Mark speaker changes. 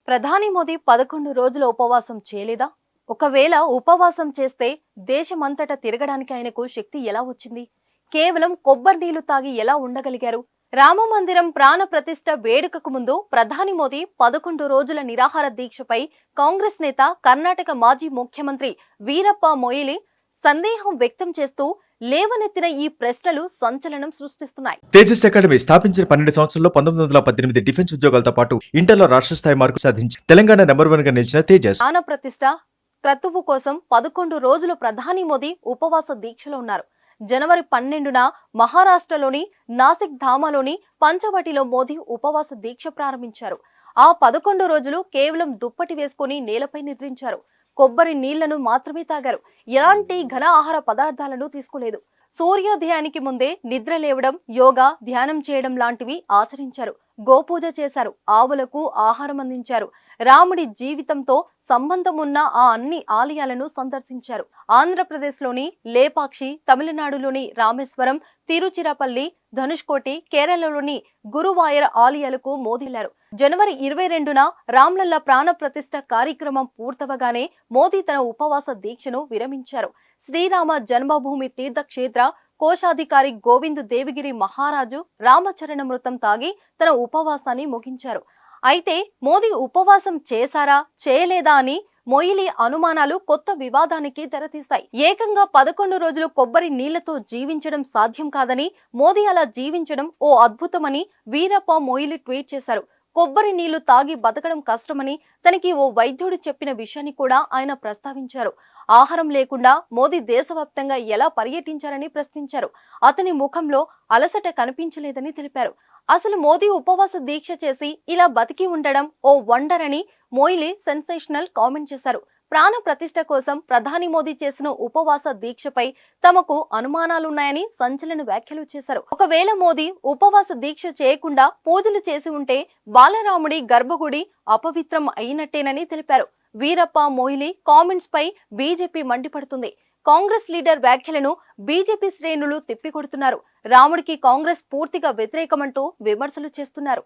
Speaker 1: ప్రధాని మోదీ 11 రోజుల ఉపవాసం చేయలేదా? ఒకవేళ ఉపవాసం చేస్తే దేశమంతటా తిరగడానికి ఆయనకు శక్తి ఎలా వచ్చింది? కేవలం కొబ్బరి నీళ్లు తాగి ఎలా ఉండగలిగారు? రామ మందిరం ప్రాణ ప్రతిష్ఠ వేడుకకు ముందు ప్రధాని మోదీ 11 రోజుల నిరాహార దీక్షపై కాంగ్రెస్ నేత కర్ణాటక మాజీ ముఖ్యమంత్రి వీరప్ప మొయిలీ సందేహం వ్యక్తం చేస్తూ లేవనెత్తిన ఈ ప్రశ్నలు సంచలనం సృష్టిస్తున్నాయి.
Speaker 2: తేజస్ అకాడమీ స్థాపించిన 12 సంవత్సరాల్లో 1918 డిఫెన్స్ ఉద్యోగాలతో పాటు ఇంటర్లో రాష్ట్ర స్థాయి మార్కు సాధించి తెలంగాణ నెంబర్ 1 గా నిలిచిన తేజస్
Speaker 1: ప్రాణ ప్రతిష్ఠ క్రతువు కోసం 11 రోజులు ప్రధాని మోదీ ఉపవాస దీక్షలో ఉన్నారు. జనవరి 12న మహారాష్ట్రలోని నాసిక్ ధామాలోని పంచవటిలో మోదీ ఉపవాస దీక్ష ప్రారంభించారు. ఆ 11 రోజులు కేవలం దుప్పటి వేసుకుని నేలపై నిద్రించారు. కొబ్బరి నీళ్లను మాత్రమే తాగారు. ఎలాంటి ఘన ఆహార పదార్థాలను తీసుకోలేదు. సూర్యోదయానికి ముందే నిద్ర లేవడం, యోగా, ధ్యానం చేయడం లాంటివి ఆచరించారు. గోపూజ చేశారు. ఆవులకు ఆహారం అందించారు. రాముడి జీవితంతో సంబంధం ఉన్న ఆ అన్ని ఆలయాలను సందర్శించారు. ఆంధ్రప్రదేశ్లోని లేపాక్షి, తమిళనాడులోని రామేశ్వరం, తిరుచిరాపల్లి, ధనుష్కోటి, కేరళలోని గురువాయూర్ ఆలయాలకు మోదీలారు. జనవరి 22న రామ్లల్ల ప్రాణ ప్రతిష్ఠ కార్యక్రమం పూర్తవగానే మోదీ తన ఉపవాస దీక్షను విరమించారు. శ్రీరామ జన్మభూమి తీర్థక్షేత్ర కోశాధికారి గోవింద్ దేవగిరి మహారాజు రామచరణమృతం తాగి తన ఉపవాసాన్ని ముగించారు. అయితే మోదీ ఉపవాసం చేశారా చేయలేదా అని మొయిలీ అనుమానాలు కొత్త వివాదానికి తెరతీశాయి. ఏకంగా 11 రోజులు కొబ్బరి నీళ్లతో జీవించడం సాధ్యం కాదని, మోదీ అలా జీవించడం ఓ అద్భుతమని వీరప్ప మొయిలీ ట్వీట్ చేశారు. కొబ్బరి నీళ్లు తాగి బతకడం కష్టమని తనకి ఓ వైద్యుడు చెప్పిన విషయాన్ని కూడా ఆయన ప్రస్తావించారు. ఆహారం లేకుండా మోదీ దేశవ్యాప్తంగా ఎలా పర్యటించారని ప్రశ్నించారు. అతని ముఖంలో అలసట కనిపించలేదని తెలిపారు. అసలు మోదీ ఉపవాస దీక్ష చేసి ఇలా బతికి ఉండడం ఓ వండర్ అని మొయిలీ సెన్సేషనల్ కామెంట్ చేశారు. ప్రాణ ప్రతిష్ఠ కోసం ప్రధాని మోదీ చేసిన ఉపవాస దీక్షపై తమకు అనుమానాలున్నాయని సంచలన వ్యాఖ్యలు చేశారు. ఒకవేళ మోదీ ఉపవాస దీక్ష చేయకుండా పూజలు చేసి ఉంటే బాలరాముడి గర్భగుడి అపవిత్రం అయినట్టేనని తెలిపారు. వీరప్ప మొయిలీ కామెంట్స్ పై బీజేపీ మండిపడుతుంది. కాంగ్రెస్ లీడర్ వ్యాఖ్యలను బీజేపీ శ్రేణులు తిప్పికొడుతున్నారు. రాముడికి కాంగ్రెస్ పూర్తిగా వ్యతిరేకమంటూ విమర్శలు చేస్తున్నారు.